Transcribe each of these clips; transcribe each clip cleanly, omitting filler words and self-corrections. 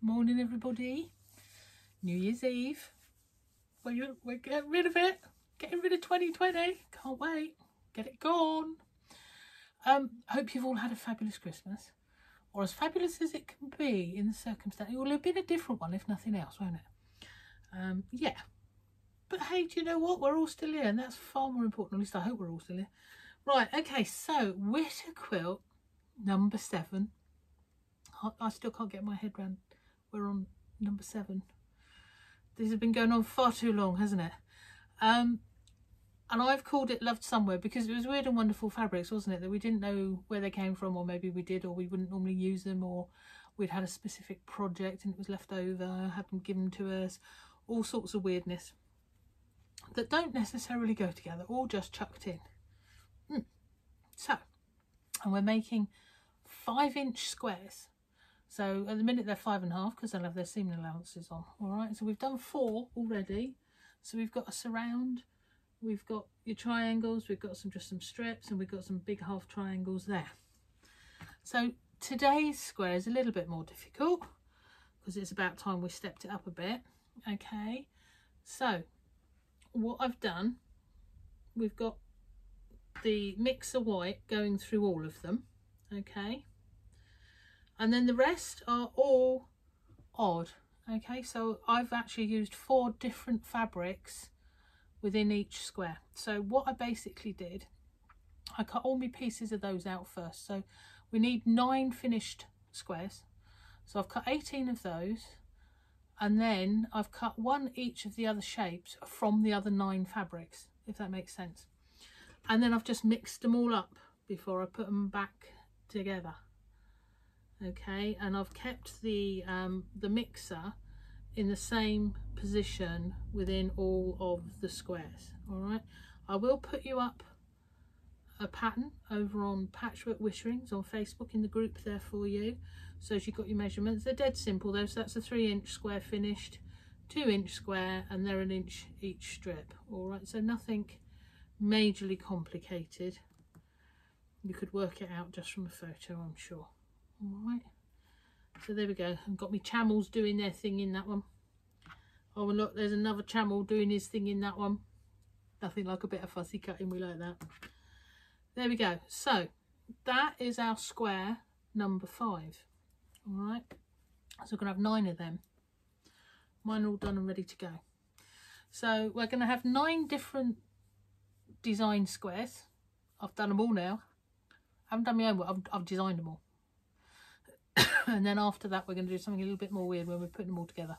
Morning everybody. New Year's Eve. We're getting rid of it. Getting rid of 2020. Can't wait. Get it gone. Hope you've all had a fabulous Christmas. Or as fabulous as it can be in the circumstance. It will have been a different one if nothing else, won't it? Yeah. But hey, do you know what? We're all still here, and that's far more important. At least I hope we're all still here. Right, okay, so Witter quilt number 7. I still can't get my head round. We're on number 7. This has been going on far too long, hasn't it? And I've called it Loved Somewhere because it was Weird and Wonderful fabrics, wasn't it? That we didn't know where they came from, or maybe we did, or we wouldn't normally use them, or we'd had a specific project and it was left over, had them given to us, all sorts of weirdness that don't necessarily go together, all just chucked in. So, and we're making 5-inch squares. So at the minute they're 5.5 because they'll have their seam allowances on. All right, so we've done 4 already. So we've got a surround, we've got your triangles, we've got just some strips, and we've got some big half triangles there. So today's square is a little bit more difficult because it's about time we stepped it up a bit. Okay, so what I've done, we've got the mixer white going through all of them. Okay, and then the rest are all odd. Okay, so I've actually used 4 different fabrics within each square. So what I basically did, I cut all my pieces of those out first. So we need 9 finished squares. So I've cut 18 of those, and then I've cut 1 each of the other shapes from the other 9 fabrics, if that makes sense. And then I've just mixed them all up before I put them back together. Okay, and I've kept the mixer in the same position within all of the squares. All right, I will put you up a pattern over on Patchwork Witterings on Facebook in the group there for you, so as you've got your measurements. They're dead simple though, so that's a 3-inch square finished, 2-inch square, and they're 1 inch each strip. All right, so nothing majorly complicated. You could work it out just from a photo, I'm sure. All right, so there we go. I've got my chamels doing their thing in that one. Oh, and look, there's another chamel doing his thing in that one. Nothing like a bit of fussy cutting, we like that. There we go. So that is our square number 5. All right, so we're gonna have 9 of them. Mine are all done and ready to go. So we're gonna have 9 different design squares. I've done them all now. I haven't done my own work, I've designed them all. And then after that we're going to do something a little bit more weird when we're putting them all together.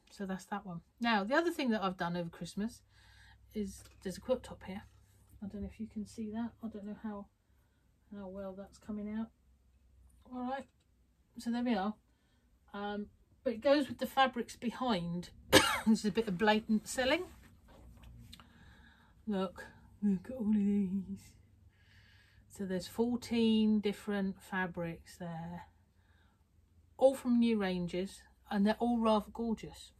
So that's that one. Now the other thing that I've done over Christmas is there's a quilt top here. I don't know if you can see that. I don't know how well that's coming out. All right, so there we are. But it goes with the fabrics behind. This is a bit of blatant selling. Look at all of these. So there's 14 different fabrics there, all from new ranges, and they're all rather gorgeous.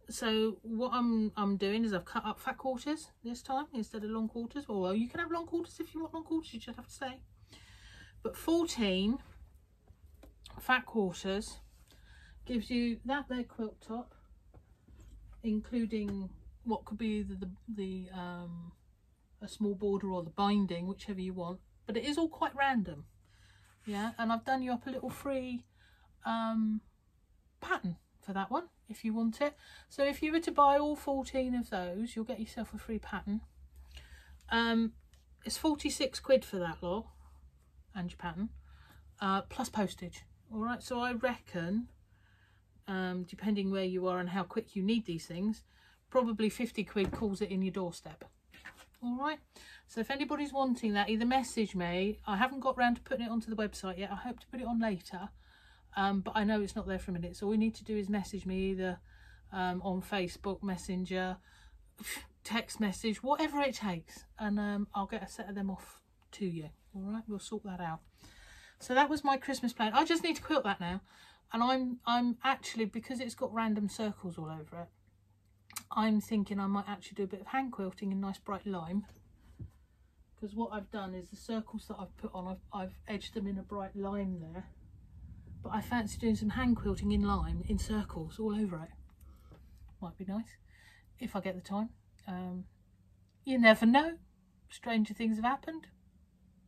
So what I'm doing is I've cut up fat quarters this time instead of long quarters. Although you can have long quarters if you want long quarters, you just have to say. But 14 fat quarters gives you that there quilt top, including what could be a small border or the binding, whichever you want, but it is all quite random. Yeah, and I've done you up a little free pattern for that one if you want it. So if you were to buy all 14 of those, you'll get yourself a free pattern. It's 46 quid for that lot and your pattern, plus postage. All right, so I reckon, depending where you are and how quick you need these things, probably 50 quid calls it in your doorstep. All right, so if anybody's wanting that, either message me. I haven't got round to putting it onto the website yet. I hope to put it on later, but I know it's not there for a minute, so all you need to do is message me either on Facebook Messenger, text message, whatever it takes, and I'll get a set of them off to you. All right, we'll sort that out. So that was my Christmas plan. I just need to quilt that now, and I'm actually, because it's got random circles all over it, I'm thinking I might actually do a bit of hand quilting in nice bright lime, because what I've done is the circles that I've put on, I've edged them in a bright lime there, but I fancy doing some hand quilting in lime in circles all over it. Might be nice if I get the time. You never know, stranger things have happened.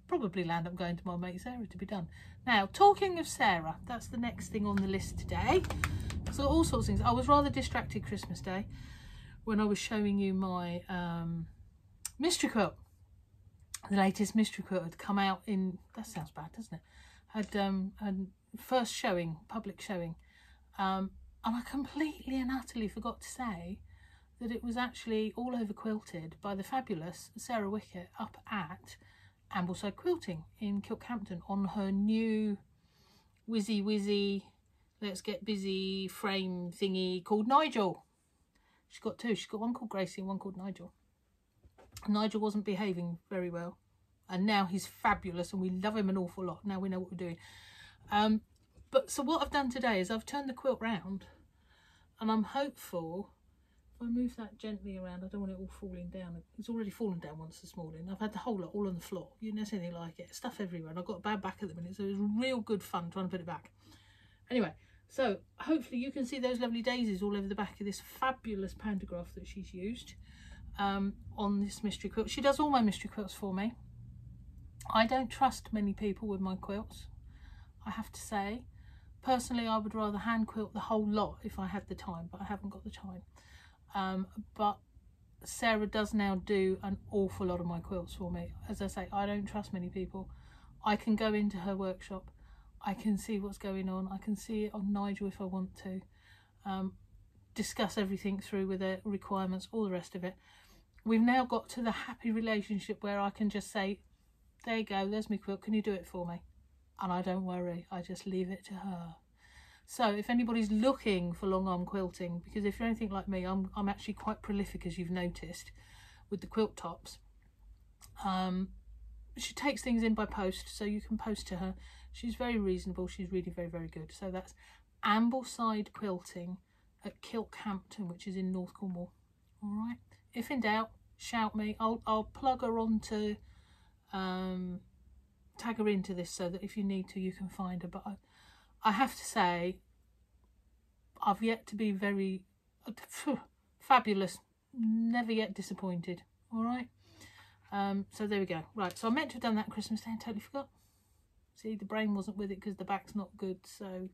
Probably land up going to my mate Sarah to be done. Now, talking of Sarah, that's the next thing on the list today. So all sorts of things. I was rather distracted Christmas Day when I was showing you my mystery quilt. The latest mystery quilt had come out in, that sounds bad, doesn't it? Had first showing, public showing. And I completely and utterly forgot to say that it was actually all over quilted by the fabulous Sarah Wicker up at Ambleside Quilting in Kilkhampton on her new whizzy let's get busy frame thingy called Nigel. She's got two. She's got one called Gracie and one called Nigel. Nigel wasn't behaving very well, and now he's fabulous and we love him an awful lot. Now we know what we're doing. But so what I've done today is I've turned the quilt round, and I'm hopeful. If I move that gently around, I don't want it all falling down. It's already fallen down once this morning. I've had the whole lot all on the floor. You never see anything like it. Stuff everywhere, and I've got a bad back at the minute, so it was real good fun trying to put it back. Anyway, so hopefully you can see those lovely daisies all over the back of this fabulous pantograph that she's used on this mystery quilt. She does all my mystery quilts for me. I don't trust many people with my quilts, I have to say. Personally, I would rather hand quilt the whole lot if I had the time, but I haven't got the time. But Sarah does now do an awful lot of my quilts for me. As I say, I don't trust many people. I can go into her workshop, I can see what's going on, I can see it on Nigel if I want to, discuss everything through with her requirements, all the rest of it. We've now got to the happy relationship where I can just say, there you go, there's my quilt, can you do it for me? And I don't worry, I just leave it to her. So if anybody's looking for long arm quilting, because if you're anything like me, I'm actually quite prolific, as you've noticed, with the quilt tops. She takes things in by post, so you can post to her. She's very reasonable. She's really very, very good. So that's Ambleside Quilting at Kilkhampton, which is in North Cornwall. All right. If in doubt, shout me. I'll plug her onto, tag her into this so that if you need to, you can find her. But I have to say, I've yet to be very fabulous, never yet disappointed. All right. So there we go. Right, so I meant to have done that Christmas Day and totally forgot. See, the brain wasn't with it because the back's not good, so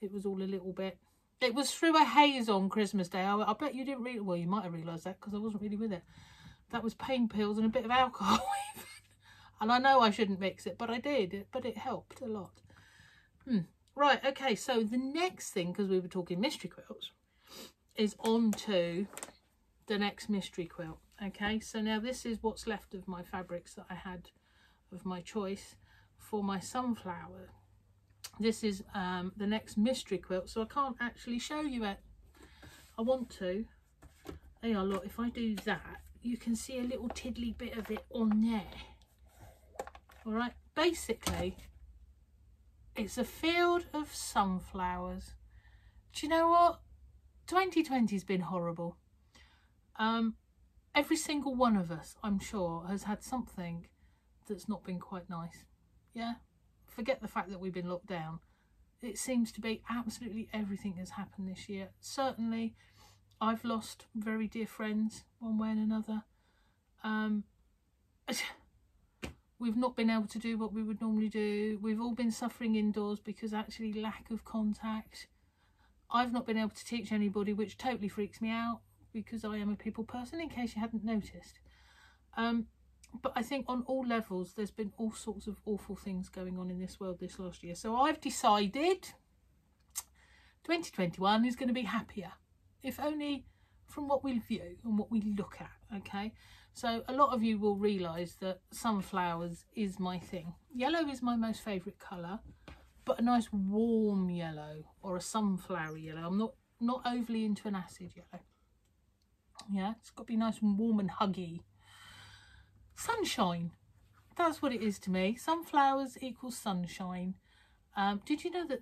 it was all a little bit. It was through a haze on Christmas Day. I bet you didn't really, well, you might have realised that because I wasn't really with it. That was pain pills and a bit of alcohol even. And I know I shouldn't mix it, but I did. But it helped a lot. Right, okay, so the next thing, because we were talking mystery quilts, is on to the next mystery quilt. Okay, so now this is what's left of my fabrics that I had of my choice for my sunflower. This is the next mystery quilt, so I can't actually show you it. I want to. Hey, look, if I do that, you can see a little tiddly bit of it on there. All right, basically, it's a field of sunflowers. Do you know what? 2020's been horrible. Every single one of us, I'm sure, has had something that's not been quite nice. Yeah? Forget the fact that we've been locked down. It seems to be absolutely everything has happened this year. Certainly, I've lost very dear friends one way and another. We've not been able to do what we would normally do. We've all been suffering indoors because actually lack of contact. I've not been able to teach anybody, which totally freaks me out because I am a people person, in case you hadn't noticed. But I think on all levels, there's been all sorts of awful things going on in this world this last year. So I've decided 2021 is going to be happier, if only from what we view and what we look at, okay? So a lot of you will realise that sunflowers is my thing. Yellow is my most favourite colour, but a nice warm yellow or a sunflower yellow. I'm not overly into an acid yellow. Yeah, it's got to be nice and warm and huggy. Sunshine, that's what it is to me. Sunflowers equals sunshine. Did you know that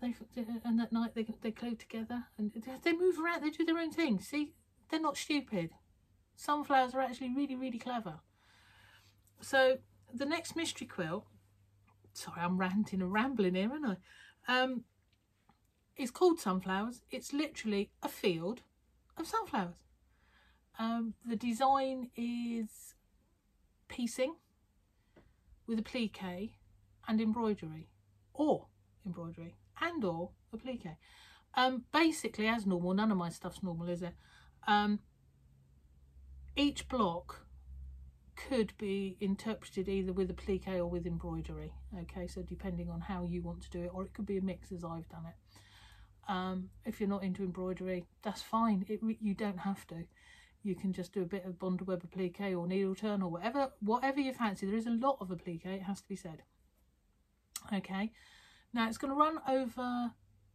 and at night they glow together and they move around, they do their own thing? See, they're not stupid. Sunflowers are actually really, really clever. So the next mystery quilt, sorry, I'm ranting and rambling here, aren't I? it's called Sunflowers. It's literally a field of sunflowers. The design is piecing with a plique and embroidery, or and or applique. Basically as normal. None of my stuff's normal, is it? Each block could be interpreted either with applique or with embroidery. Okay, so depending on how you want to do it, or it could be a mix as I've done it. If you're not into embroidery, that's fine. You don't have to. You can just do a bit of bonded-web applique or needle turn or whatever you fancy. There is a lot of applique, it has to be said. Okay, now it's going to run over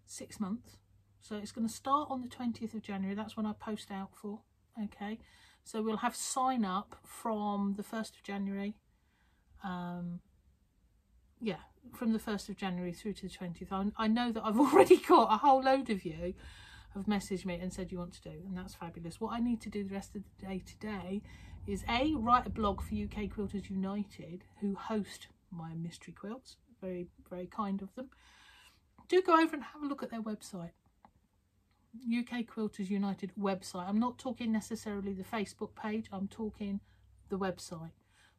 6 months. So it's going to start on the 20th of January. That's when I post out for. Okay, so we'll have sign up from the 1st of January. Yeah, from the 1st of January through to the 20th. I know that I've already got a whole load of you have messaged me and said you want to do, and that's fabulous. What I need to do the rest of the day today is write a blog for UK Quilters United, who host my mystery quilts. Very, very kind of them. Do go over and have a look at their website, UK Quilters United website. I'm not talking necessarily the Facebook page, I'm talking the website.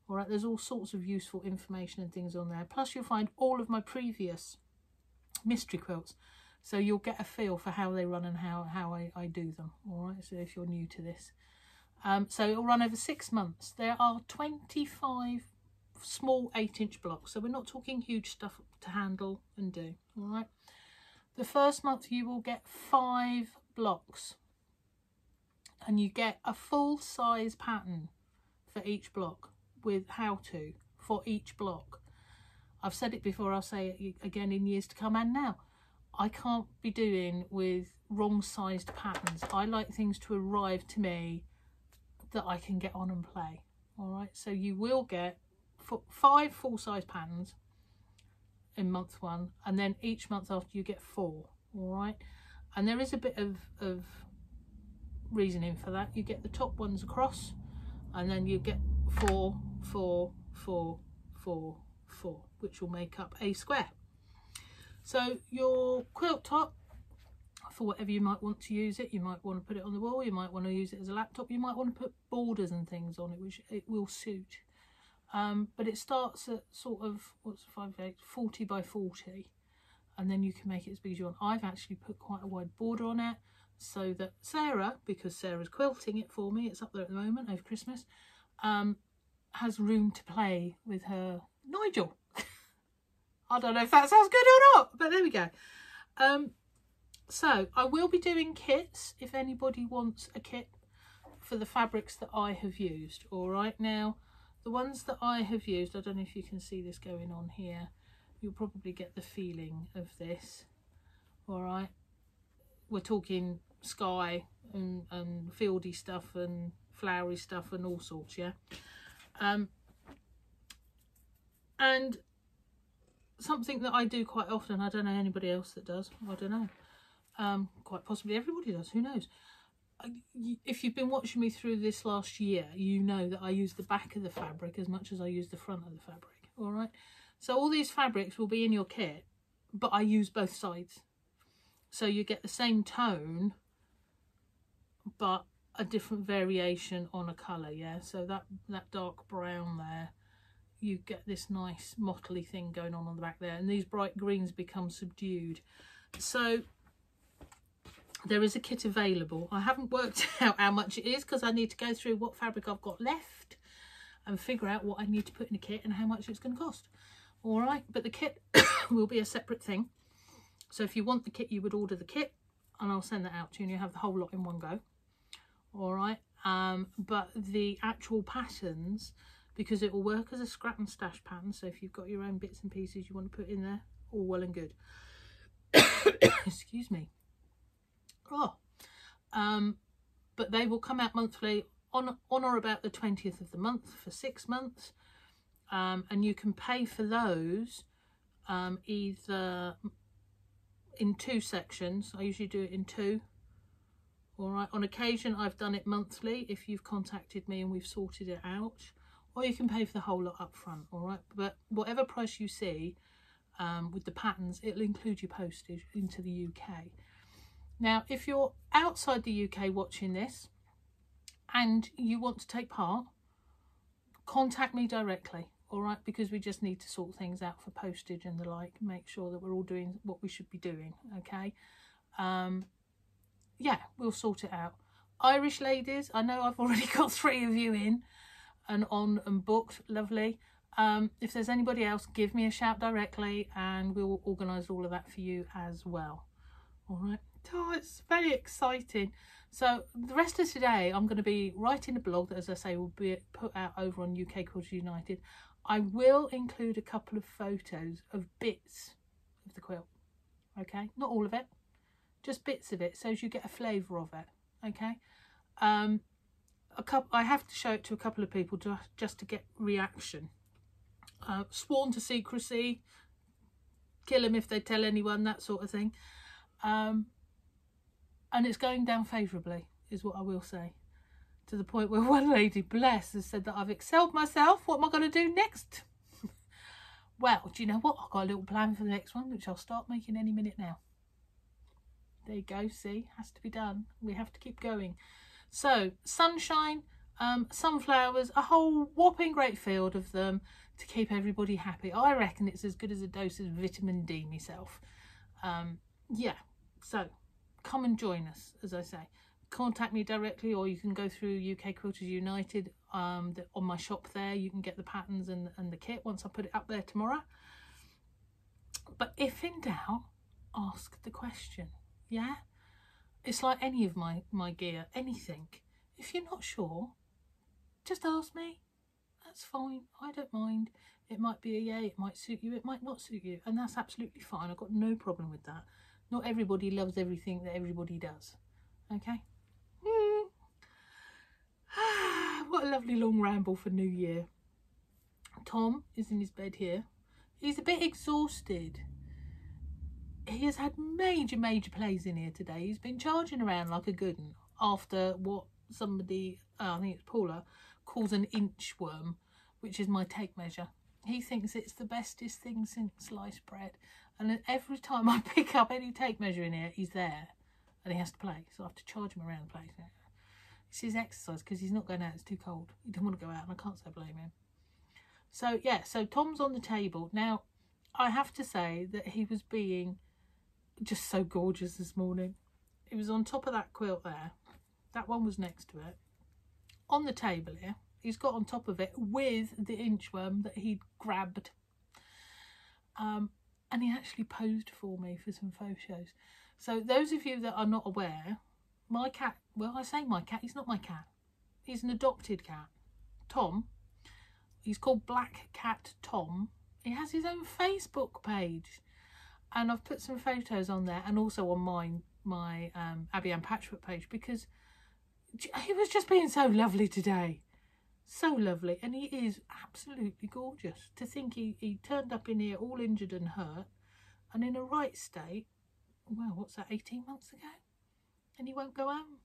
All right, there's all sorts of useful information and things on there. Plus you'll find all of my previous mystery quilts, so you'll get a feel for how they run and how I do them. All right, so if you're new to this. So it'll run over 6 months. There are 25 small 8-inch blocks, so we're not talking huge stuff to handle and do. All right, the first month you will get 5 blocks, and you get a full size pattern for each block with how to for each block. I've said it before, I'll say it again in years to come and now. I can't be doing with wrong sized patterns. I like things to arrive to me that I can get on and play. All right, so you will get 5 full size patterns in month 1, and then each month after you get 4. All right, and there is a bit of reasoning for that. You get the top ones across, and then you get 4, 4, 4, 4, 4, which will make up a square. So your quilt top, for whatever you might want to use it, you might want to put it on the wall, you might want to use it as a laptop, you might want to put borders and things on it, which it will suit. But it starts at sort of, what's 5, 8, 40 by 40, and then you can make it as big as you want. I've actually put quite a wide border on it, so that Sarah, because Sarah's quilting it for me, it's up there at the moment over Christmas, has room to play with her Nigel. I don't know if that sounds good or not, but there we go. So I will be doing kits if anybody wants a kit for the fabrics that I have used. All right, now the ones that I have used, I don't know if you can see this going on here, you'll probably get the feeling of this. All right, we're talking sky and fieldy stuff and flowery stuff and all sorts, yeah. And something that I do quite often, I don't know anybody else that does, I don't know, quite possibly everybody does, who knows. If you've been watching me through this last year, you know that I use the back of the fabric as much as I use the front of the fabric. All right, so all these fabrics will be in your kit, but I use both sides, so you get the same tone but a different variation on a colour. Yeah, so that dark brown there, you get this nice mottly thing going on the back there, and these bright greens become subdued. So there is a kit available. I haven't worked out how much it is because I need to go through what fabric I've got left and figure out what I need to put in a kit and how much it's going to cost. All right, but the kit will be a separate thing. So if you want the kit, you would order the kit and I'll send that out to you and you have the whole lot in one go. All right, but the actual patterns, because it will work as a scrap and stash pattern, so if you've got your own bits and pieces you want to put in there, all well and good. Excuse me. Oh, but they will come out monthly on or about the 20th of the month for 6 months, and you can pay for those either in 2 sections. I usually do it in 2. All right, on occasion I've done it monthly if you've contacted me and we've sorted it out, or you can pay for the whole lot up front. All right, but whatever price you see, with the patterns, it'll include your postage into the UK. Now, if you're outside the UK watching this and you want to take part, contact me directly, all right? Because we just need to sort things out for postage and the like, make sure that we're all doing what we should be doing, okay? Yeah, we'll sort it out. Irish ladies, I know I've already got 3 of you in and on and booked, lovely. If there's anybody else, give me a shout directly and we'll organise all of that for you as well, all right? Oh, it's very exciting. So the rest of today I'm going to be writing a blog that, as I say, will be put out over on UK Quilters United. I will include a couple of photos of bits of the quilt, okay? Not all of it, just bits of it, so as you get a flavour of it, okay? I have to show it to a couple of people just to get reaction. Sworn to secrecy, kill them if they tell anyone, that sort of thing. And it's going down favourably, is what I will say. To the point where one lady, bless, has said that I've excelled myself. What am I going to do next? Well, do you know what? I've got a little plan for the next one, which I'll start making any minute now. There you go, see, has to be done. We have to keep going. So, sunshine, sunflowers, a whole whopping great field of them to keep everybody happy. I reckon it's as good as a dose of vitamin D myself. Yeah, so come and join us, as I say. Contact me directly, or you can go through UK Quilters United on my shop there. You can get the patterns and the kit once I put it up there tomorrow. But if in doubt, ask the question, yeah? It's like any of my gear, anything. If you're not sure, just ask me. That's fine, I don't mind. It might be a yay, it might suit you, it might not suit you, and that's absolutely fine. I've got no problem with that. Not everybody loves everything that everybody does, okay? What a lovely long ramble for New Year. Tom is in his bed here. He's a bit exhausted. He has had major plays in here today. He's been charging around like a good one after what somebody, I think it's Paula, calls an inchworm, which is my tape measure. He thinks it's the bestest thing since sliced bread. And every time I pick up any tape measure in here, he's there. And he has to play. So I have to charge him around the place. It's his exercise because he's not going out. It's too cold. He doesn't want to go out and I can't say blame him. So, yeah. So Tom's on the table. Now, I have to say that he was being just so gorgeous this morning. He was on top of that quilt there. That one was next to it. On the table here. He's got on top of it with the inchworm that he'd grabbed. And he actually posed for me for some photos. So those of you that are not aware, my cat, well, I say my cat, he's not my cat. He's an adopted cat. Tom, he's called Black Cat Tom. He has his own Facebook page. And I've put some photos on there and also on my Abbieanne Patchwork page because he was just being so lovely today. So lovely, and he is absolutely gorgeous. To think he turned up in here all injured and hurt and in a right state, well, what's that, 18 months ago? And he won't go home.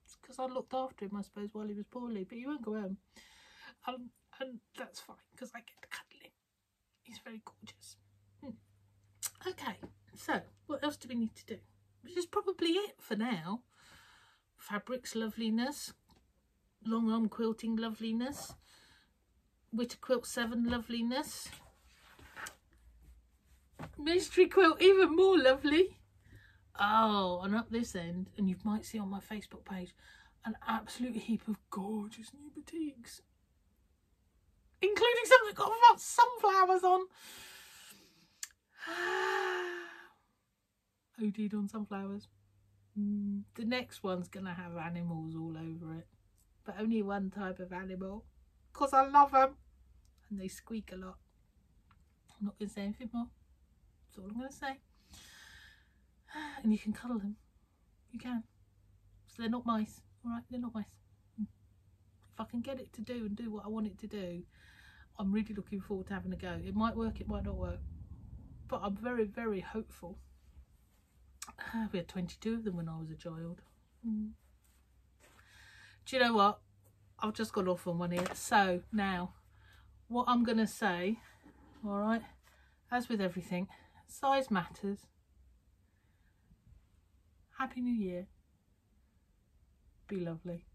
It's because I looked after him, I suppose, while he was poorly, but he won't go home. And that's fine, because I get to cuddle him. He's very gorgeous. Okay, so what else do we need to do? Which is probably it for now. Fabrics loveliness. Longarm quilting loveliness, Witter WQ7 loveliness, mystery quilt even more lovely. Oh, and up this end, and you might see on my Facebook page, an absolute heap of gorgeous new batiks, including some that got sunflowers on. OD'd on sunflowers. The next one's gonna have animals all over it. But only one type of animal, because I love them and they squeak a lot. I'm not going to say anything more. That's all I'm going to say. And you can cuddle them. You can. So they're not mice. Alright, they're not mice. If I can get it to do and do what I want it to do, I'm really looking forward to having a go. It might work, it might not work. But I'm very hopeful. We had 22 of them when I was a child. Do you know what? I've just got off on one here. So now, what I'm going to say, all right, as with everything, size matters. Happy New Year. Be lovely.